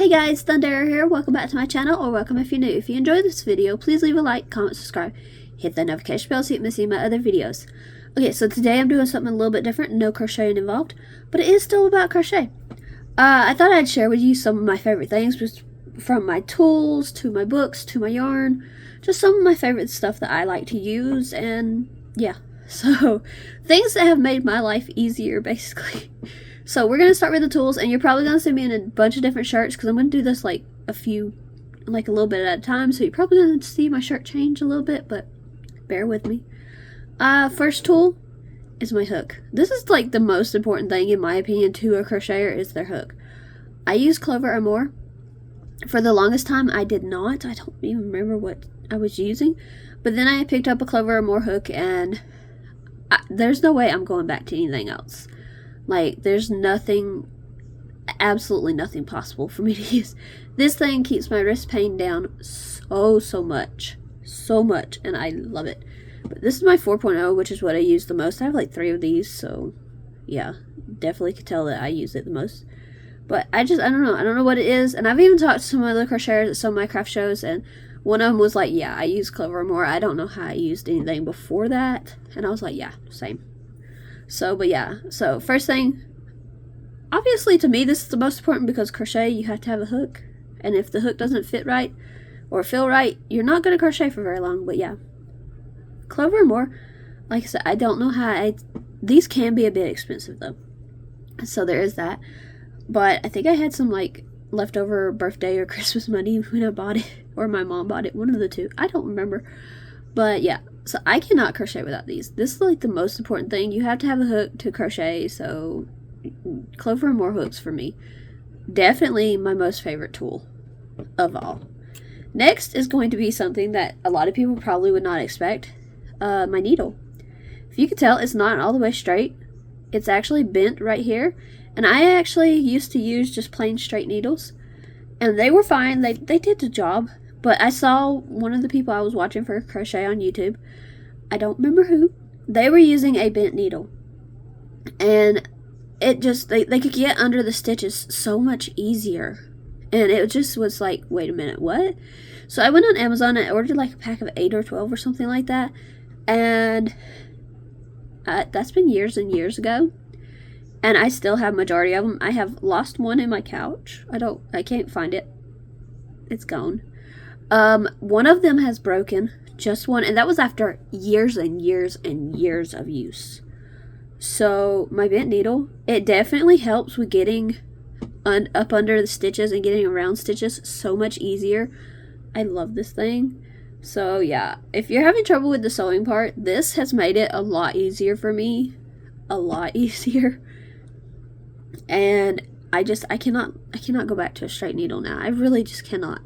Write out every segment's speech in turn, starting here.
Hey guys, Thunder here. Welcome back to my channel, or welcome if you're new. If you enjoyed this video, please leave a like, comment, subscribe, hit that notification bell so you don't miss any of my other videos. Okay, so today I'm doing something a little bit different, no crocheting involved, but it is still about crochet. I thought I'd share with you some of my favorite things, just from my tools, to my books, to my yarn, just some of my favorite stuff that I like to use, and yeah. So, things that have made my life easier, basically. So we're going to start with the tools, and you're probably going to see me in a bunch of different shirts, because I'm going to do this like a little bit at a time, so you're probably going to see my shirt change a little bit, but bear with me. First tool is my hook. This is like the most important thing, in my opinion, to a crocheter, is their hook. I use Clover or more. For the longest time, I did not. I don't even remember what I was using, but then I picked up a Clover or more hook, and there's no way I'm going back to anything else. Like, there's nothing, absolutely nothing possible for me to use. This thing keeps my wrist pain down so much, and I love it. But this is my 4.0, which is what I use the most. I have like 3 of these, so yeah, definitely could tell that I use it the most. But I don't know what it is, and I've even talked to some other crocheters at some of my craft shows, and one of them was like, yeah, I use Clover more. I don't know how I used anything before that, and I was like, yeah, same. So, but yeah, so first thing, obviously to me this is the most important, because crochet, you have to have a hook, and if the hook doesn't fit right or feel right, you're not going to crochet for very long. But yeah, Clover or more, like I said, I don't know how these can be a bit expensive though, so there is that. But I think I had some like leftover birthday or Christmas money when I bought it, or my mom bought it, one of the two, I don't remember. But yeah, so I cannot crochet without these. This is like the most important thing. You have to have a hook to crochet, so Clover or more hooks for me. Definitely my most favorite tool of all. Next is going to be something that a lot of people probably would not expect. My needle. If you can tell, it's not all the way straight. It's actually bent right here. And I actually used to use just plain straight needles, and they were fine. They did the job. But I saw one of the people I was watching for crochet on YouTube, I don't remember who, they were using a bent needle, and it just, they could get under the stitches so much easier, and it just was like, wait a minute, what? So I went on Amazon and I ordered like a pack of 8 or 12 or something like that, and that's been years and years ago, and I still have majority of them. I have lost one in my couch. I can't find it. It's gone. One of them has broken, just one, and that was after years and years and years of use. So my bent needle, it definitely helps with getting up under the stitches and getting around stitches so much easier. I love this thing. So yeah, if you're having trouble with the sewing part, this has made it a lot easier for me, a lot easier. And I cannot go back to a straight needle now. I really just cannot.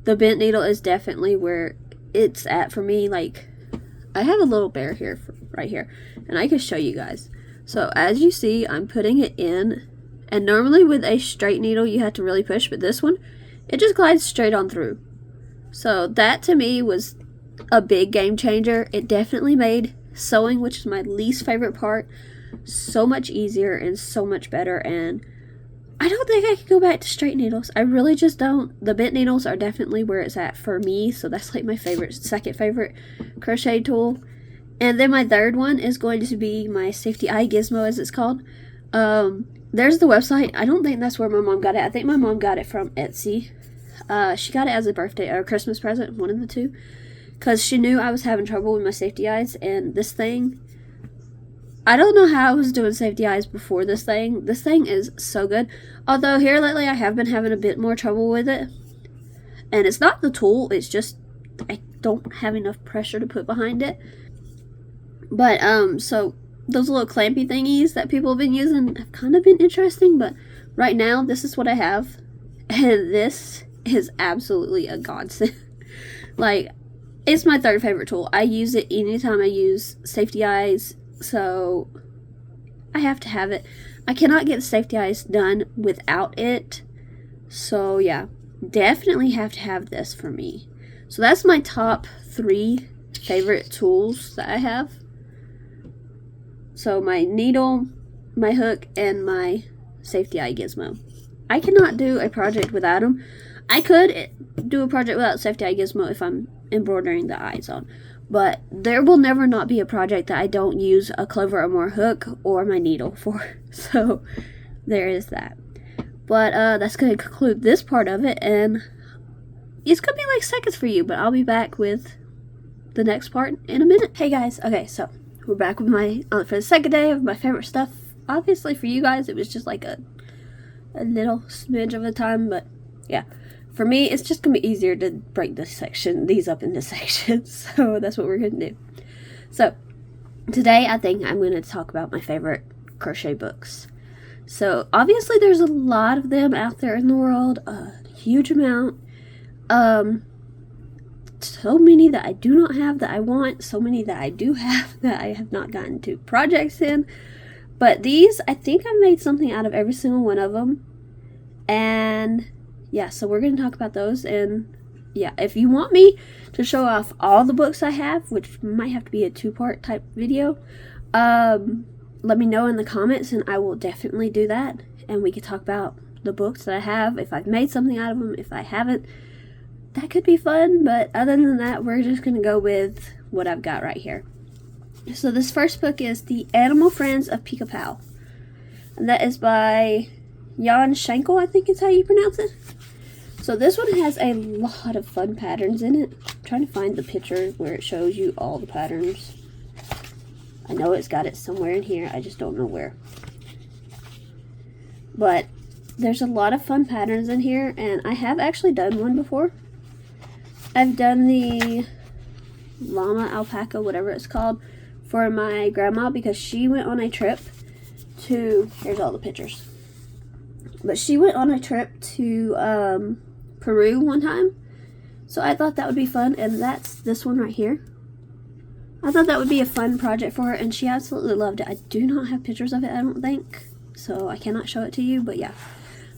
The bent needle is definitely where it's at for me. Like, I have a little bear here, right here, and I can show you guys. So as you see, I'm putting it in, and normally with a straight needle you have to really push, but this one, it just glides straight on through. So that to me was a big game changer. It definitely made sewing, which is my least favorite part, so much easier and so much better, and I don't think I could go back to straight needles. I really just don't. The bent needles are definitely where it's at for me, so that's like my second favorite crochet tool. And then my third one is going to be my safety eye gizmo, as it's called. There's the website. I don't think that's where my mom got it. I think my mom got it from Etsy. She got it as a birthday or Christmas present, one of the two, because she knew I was having trouble with my safety eyes, and this thing, I don't know how I was doing safety eyes before this thing. This thing is so good. Although here lately I have been having a bit more trouble with it. And it's not the tool, it's just I don't have enough pressure to put behind it. But so those little clampy thingies that people have been using have kind of been interesting, but right now this is what I have. And this is absolutely a godsend. Like, it's my third favorite tool. I use it anytime I use safety eyes. So I have to have it. I cannot get the safety eyes done without it. So yeah, definitely have to have this for me. So that's my top 3 favorite tools that I have. So my needle, my hook, and my safety eye gizmo. I cannot do a project without them. I could do a project without safety eye gizmo if I'm embroidering the eyes on. But there will never not be a project that I don't use a clover or more hook or my needle for. So there is that. But that's going to conclude this part of it. And it's going to be like seconds for you. But I'll be back with the next part in a minute. Hey guys. Okay, so we're back with my, for the second day of my favorite stuff. Obviously for you guys it was just like a little smidge of a time. But yeah. For me, it's just going to be easier to break these up into sections. So that's what we're going to do. So today I think I'm going to talk about my favorite crochet books. So obviously there's a lot of them out there in the world. A huge amount. So many that I do not have that I want. So many that I do have that I have not gotten to projects in. But these, I think I made something out of every single one of them. And yeah, so we're going to talk about those. And yeah, if you want me to show off all the books I have, which might have to be a 2-part type video, let me know in the comments and I will definitely do that. And we can talk about the books that I have, if I've made something out of them, if I haven't. That could be fun, but other than that, we're just going to go with what I've got right here. So this first book is The Animal Friends of Pika-Pow. And that is by Jan Schenkel, I think is how you pronounce it. So this one has a lot of fun patterns in it. I'm trying to find the picture where it shows you all the patterns. I know it's got it somewhere in here. I just don't know where. But there's a lot of fun patterns in here. And I have actually done one before. I've done the llama, alpaca, whatever it's called, for my grandma because she went on a trip to... Here's all the pictures. But she went on a trip to Peru one time, so I thought that would be fun, and that's this one right here. I thought that would be a fun project for her, and she absolutely loved it. I do not have pictures of it, I don't think, so I cannot show it to you, but yeah.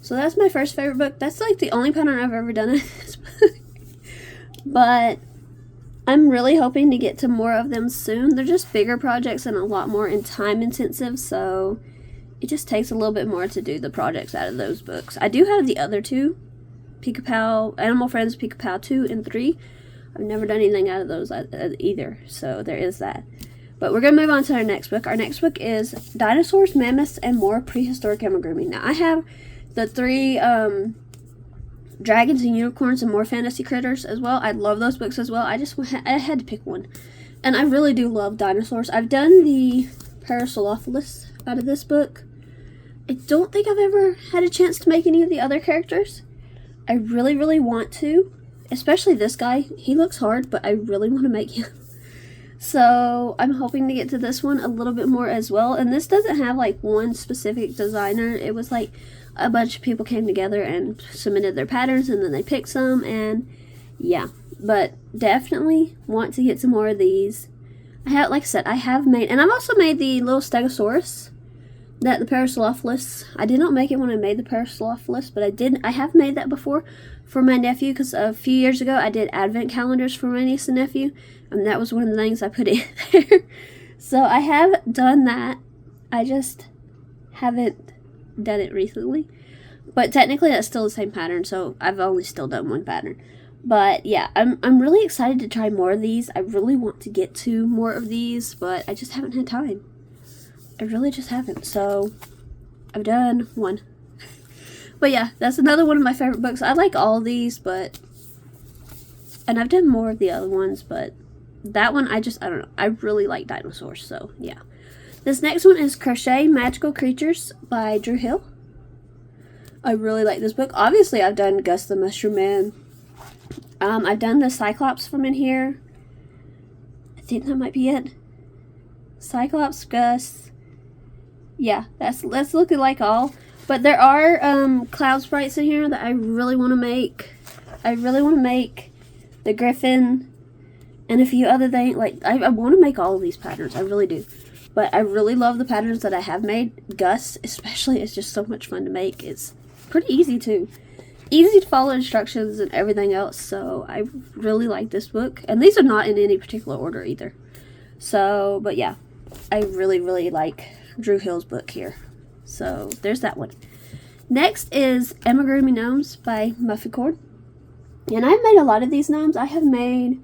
So that's my first favorite book. That's like the only pattern I've ever done in this book. But I'm really hoping to get to more of them soon. They're just bigger projects and a lot more time intensive, so it just takes a little bit more to do the projects out of those books. I do have the other two, Pika-Pow, Animal Friends Pika-Pow 2 and 3. I've never done anything out of those either, so there is that. But we're going to move on to our next book. Our next book is Dinosaurs, Mammoths, and More Prehistoric Amigurumi. Now, I have the 3 Dragons and Unicorns and More Fantasy Critters as well. I love those books as well. I had to pick one. And I really do love dinosaurs. I've done the Parasaurolophus out of this book. I don't think I've ever had a chance to make any of the other characters. I really, really want to. Especially this guy. He looks hard, but I really want to make him. So I'm hoping to get to this one a little bit more as well. And this doesn't have like one specific designer. It was like a bunch of people came together and submitted their patterns and then they picked some. And yeah, but definitely want to get some more of these. I have, like I said, I have made, and I've also made the little Stegosaurus. That the Parasaurolophus, I did not make it when I made the Parasaurolophus, but I have made that before for my nephew, because a few years ago I did advent calendars for my niece and nephew, and that was one of the things I put in there. So I have done that. I just haven't done it recently. But technically that's still the same pattern, so I've only still done one pattern. But yeah, I'm really excited to try more of these. I really want to get to more of these, but I just haven't had time. I really just haven't, so I've done one. But yeah, that's another one of my favorite books. I like all these, and I've done more of the other ones, but that one, I don't know. I really like dinosaurs, so yeah. This next one is Crochet Magical Creatures by Drew Hill. I really like this book. Obviously, I've done Gus the Mushroom Man. I've done the Cyclops from in here. I think that might be it. Cyclops, Gus. Yeah, that's looking like all. But there are cloud sprites in here that I really want to make. I really want to make the Griffin and a few other things. Like, I want to make all of these patterns. I really do. But I really love the patterns that I have made. Gus, especially, is just so much fun to make. It's pretty easy, too. Easy to follow instructions and everything else. So, I really like this book. And these are not in any particular order, either. So, but yeah. I really, really like Drew Hill's book here. So there's that one. Next is Amigurumi Gnomes by Muffy Cord. And I've made a lot of these gnomes. I have made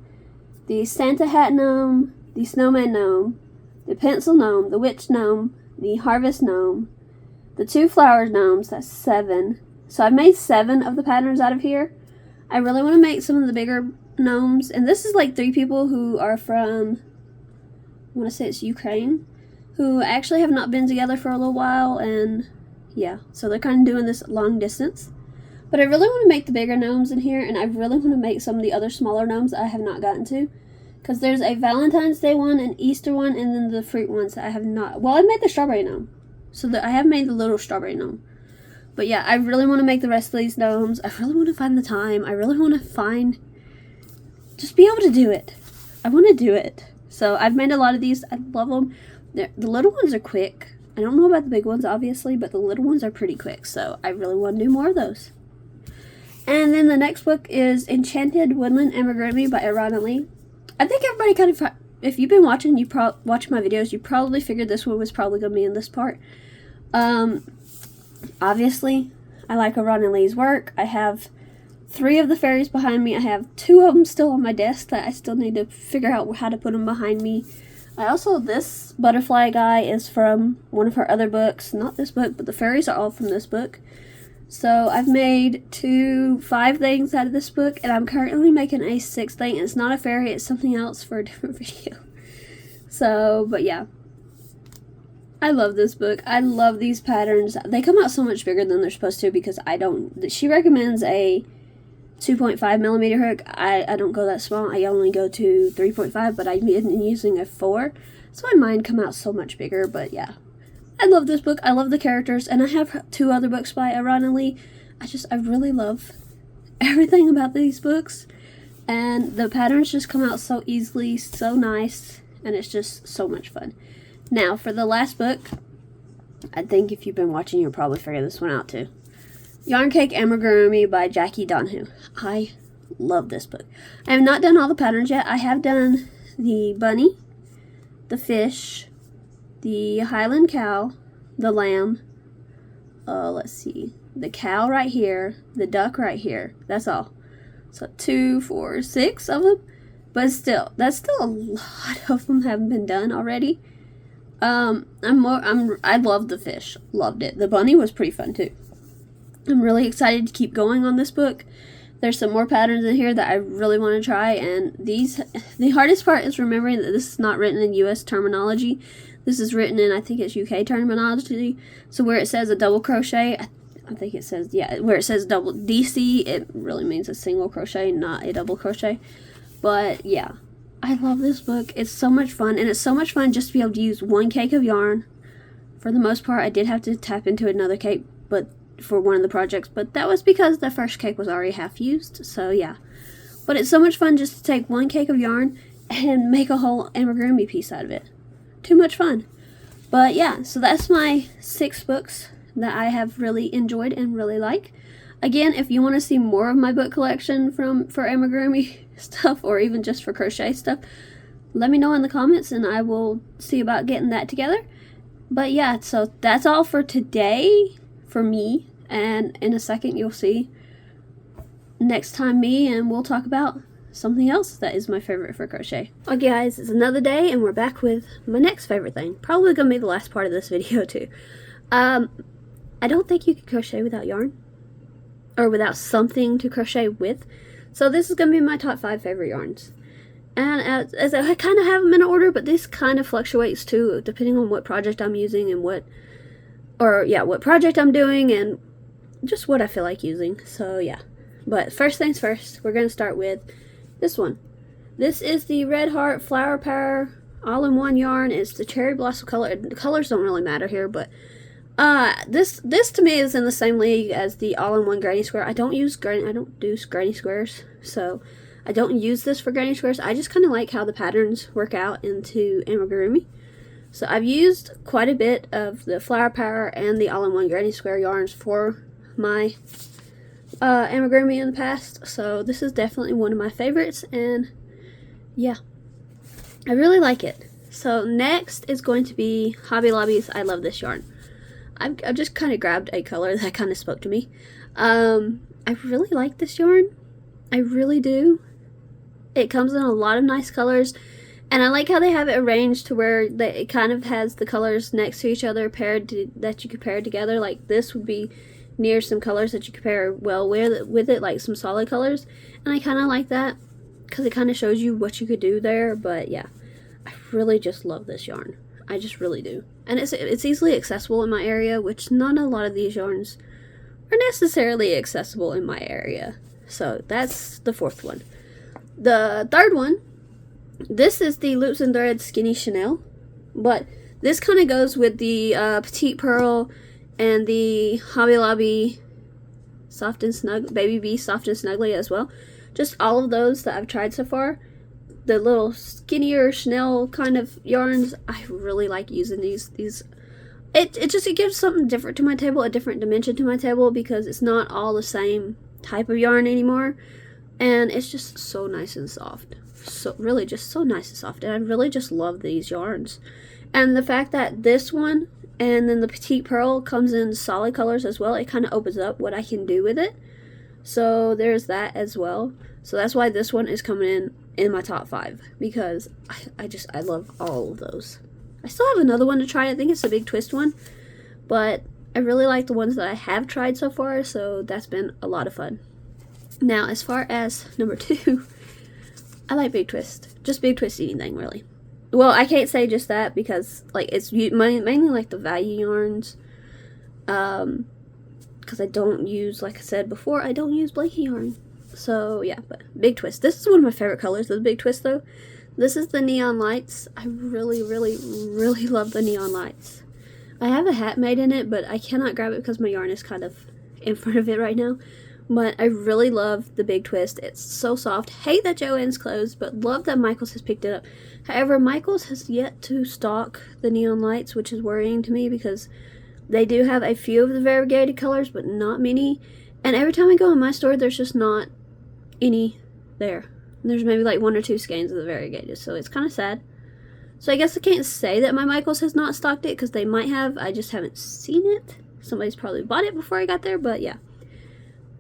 the Santa Hat Gnome, the Snowman Gnome, the Pencil Gnome, the Witch Gnome, the Harvest Gnome, the 2 Flower Gnomes, that's 7. So I've made 7 of the patterns out of here. I really want to make some of the bigger gnomes. And this is like 3 people who are from, I want to say it's Ukraine, who actually have not been together for a little while. And yeah, so they're kind of doing this long distance. But I really want to make the bigger gnomes in here, and I really want to make some of the other smaller gnomes I have not gotten to. Because there's a Valentine's Day one, an Easter one, and then the fruit ones that I have not. Well, I made the strawberry gnome. So I have made the little strawberry gnome. But yeah, I really want to make the rest of these gnomes. I really want to find the time. I really want to just be able to do it. I want to do it. So I've made a lot of these. I love them. The little ones are quick. I don't know about the big ones, obviously, but the little ones are pretty quick. So I really want to do more of those. And then the next book is Enchanted Woodland Amigurumi by Irana Lee. I think everybody kind of, if you've been watching, watch my videos, you probably figured this one was probably going to be in this part. Obviously, I like Irana Lee's work. I have 3 of the fairies behind me. I have 2 of them still on my desk that I still need to figure out how to put them behind me. This butterfly guy is from one of her other books. Not this book, but the fairies are all from this book. So I've made 5 things out of this book, and I'm currently making a 6th thing. It's not a fairy, it's something else for a different video. So, but yeah. I love this book. I love these patterns. They come out so much bigger than they're supposed to because she recommends a 2.5 millimeter hook. I don't go that small. I only go to 3.5, but I'm using a 4. So mine come out so much bigger, but yeah. I love this book. I love the characters, and I have 2 other books by Irana Lee. I really love everything about these books, and the patterns just come out so easily, so nice, and it's just so much fun. Now, for the last book, I think if you've been watching, you'll probably figure this one out too. Yarn Cake Amigurumi by Jackie Donahue. I love this book. I have not done all the patterns yet. I have done the bunny, the fish, the Highland cow, the lamb, let's see, the cow right here, the duck right here. That's all. So 2, 4, 6 of them. But still, that's still a lot of them haven't been done already. I loved the fish. Loved it. The bunny was pretty fun too. I'm really excited to keep going on this book. There's some more patterns in here that I really want to try, and the hardest part is remembering that this is not written in US terminology. This is written in, I think it's UK terminology. So where it says a double crochet, I think it says, yeah, where it says double DC, it really means a single crochet, not a double crochet. But yeah, I love this book. It's so much fun, and it's so much fun just to be able to use 1 cake of yarn. For the most part, I did have to tap into another cake, but for one of the projects, but that was because the first cake was already half used, so yeah. But it's so much fun just to take 1 cake of yarn and make a whole amigurumi piece out of it. Too much fun. But yeah, so that's my 6 books that I have really enjoyed and really like. Again, if you want to see more of my book collection for amigurumi stuff, or even just for crochet stuff, let me know in the comments and I will see about getting that together. But yeah, so that's all for today for me, and in a second you'll see next time me, and we'll talk about something else that is my favorite for crochet. Okay guys, it's another day and we're back with my next favorite thing. Probably gonna be the last part of this video too. I don't think you can crochet without yarn, or without something to crochet with. So this is gonna be my top 5 favorite yarns. And as I kind of have them in order, but this kind of fluctuates too, depending on what project I'm using and what project I'm doing and just what I feel like using. So yeah. But first things first, we're going to start with this one. This is the Red Heart Flower Power all-in-one yarn. It's the cherry blossom color. The colors don't really matter here, but this to me is in the same league as the all-in-one granny square. I don't do granny squares, so I don't use this for granny squares. I just kind of like how the patterns work out into amigurumi. So I've used quite a bit of the Flower Power and the all-in-one granny square yarns for my amigurumi in the past. So this is definitely one of my favorites, and yeah, I really like it. So next is going to be Hobby Lobby's I Love This Yarn. I just kind of grabbed a color that kind of spoke to me. I really like this yarn. I really do. It comes in a lot of nice colors, and I like how they have it arranged to where it kind of has the colors next to each other that you could pair together. Like this would be near some colors that you could pair well with it, like some solid colors, and I kind of like that because it kind of shows you what you could do there. But yeah, I really just love this yarn. I just really do. And it's easily accessible in my area, which not a lot of these yarns are necessarily accessible in my area. So that's the fourth one. The third one, this is the Loops and Threads Skinny Chanel, but this kind of goes with the Petite Pearl and the Hobby Lobby Soft and Snug, Baby Bee Soft and Snuggly as well. Just all of those that I've tried so far. The little skinnier Chanel kind of yarns, I really like using these. It gives something different to my table, a different dimension to my table, because it's not all the same type of yarn anymore. And it's just so nice and soft. So really just so nice and soft. And I really just love these yarns. And the fact that this one and then the Petite Pearl comes in solid colors as well, it kind of opens up what I can do with it. So there's that as well. So that's why this one is coming in my top 5, because I love all of those. I still have another one to try. I think it's a big twist one, but I really like the ones that I have tried so far, so that's been a lot of fun. Now, as far as number 2, I like big twist. Just big twist anything, really. Well, I can't say just that because like it's mainly like the value yarns, because I don't use, like I said before, I don't use blanket yarn. So yeah, but big twist. This is one of my favorite colors of the big twist though. This is the neon lights. I really, really, really love the neon lights. I have a hat made in it, but I cannot grab it because my yarn is kind of in front of it right now. But I really love the big twist. It's so soft. Hate that Joann's closed, but love that Michaels has picked it up. However, Michaels has yet to stock the neon lights, which is worrying to me because they do have a few of the variegated colors, but not many. And every time I go in my store, there's just not any there. There's maybe like 1 or 2 skeins of the variegated, so it's kind of sad. So I guess I can't say that my Michaels has not stocked it, because they might have. I just haven't seen it. Somebody's probably bought it before I got there, but yeah.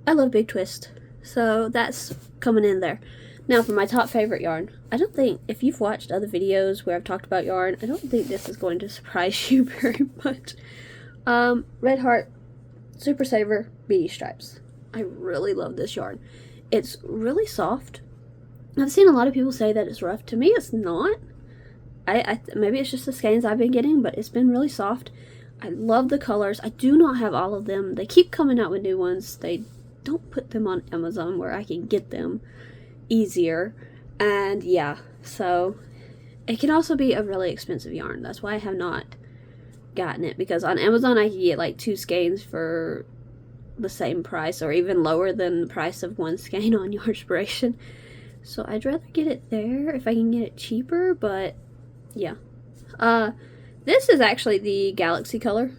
I love big twist, so that's coming in there. Now for my top favorite yarn. I don't think, if you've watched other videos where I've talked about yarn, I don't think this is going to surprise you very much. Red Heart Super Saver Beady Stripes. I really love this yarn. It's really soft. I've seen a lot of people say that it's rough. To me, it's not. Maybe it's just the skeins I've been getting, but it's been really soft. I love the colors. I do not have all of them. They keep coming out with new ones. They don't put them on Amazon where I can get them easier. And yeah, so it can also be a really expensive yarn. That's why I have not gotten it, because on Amazon I can get like 2 skeins for the same price, or even lower than the price of 1 skein on Yarnspiration. So I'd rather get it there if I can get it cheaper, but yeah. This is actually the Galaxy color.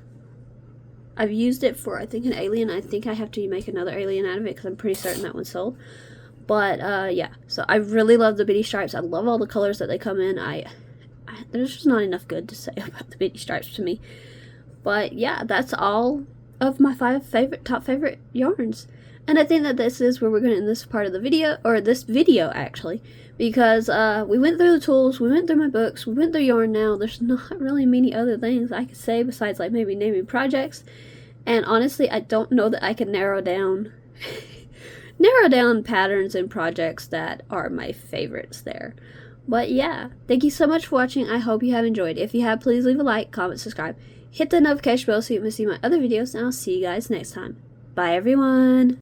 I've used it for, I think, an alien. I think I have to make another alien out of it because I'm pretty certain that one's sold. But yeah, so I really love the Bitty Stripes. I love all the colors that they come in. There's just not enough good to say about the Bitty Stripes to me. But yeah, that's all of my 5 top favorite yarns. And I think that this is where we're going to end this part of the video, or this video actually, because we went through the tools, we went through my books, we went through yarn now. There's not really many other things I could say besides like maybe naming projects. And honestly, I don't know that I can narrow down patterns and projects that are my favorites there. But yeah, thank you so much for watching. I hope you have enjoyed. If you have, please leave a like, comment, subscribe, hit the notification bell so you can see my other videos, and I'll see you guys next time. Bye everyone!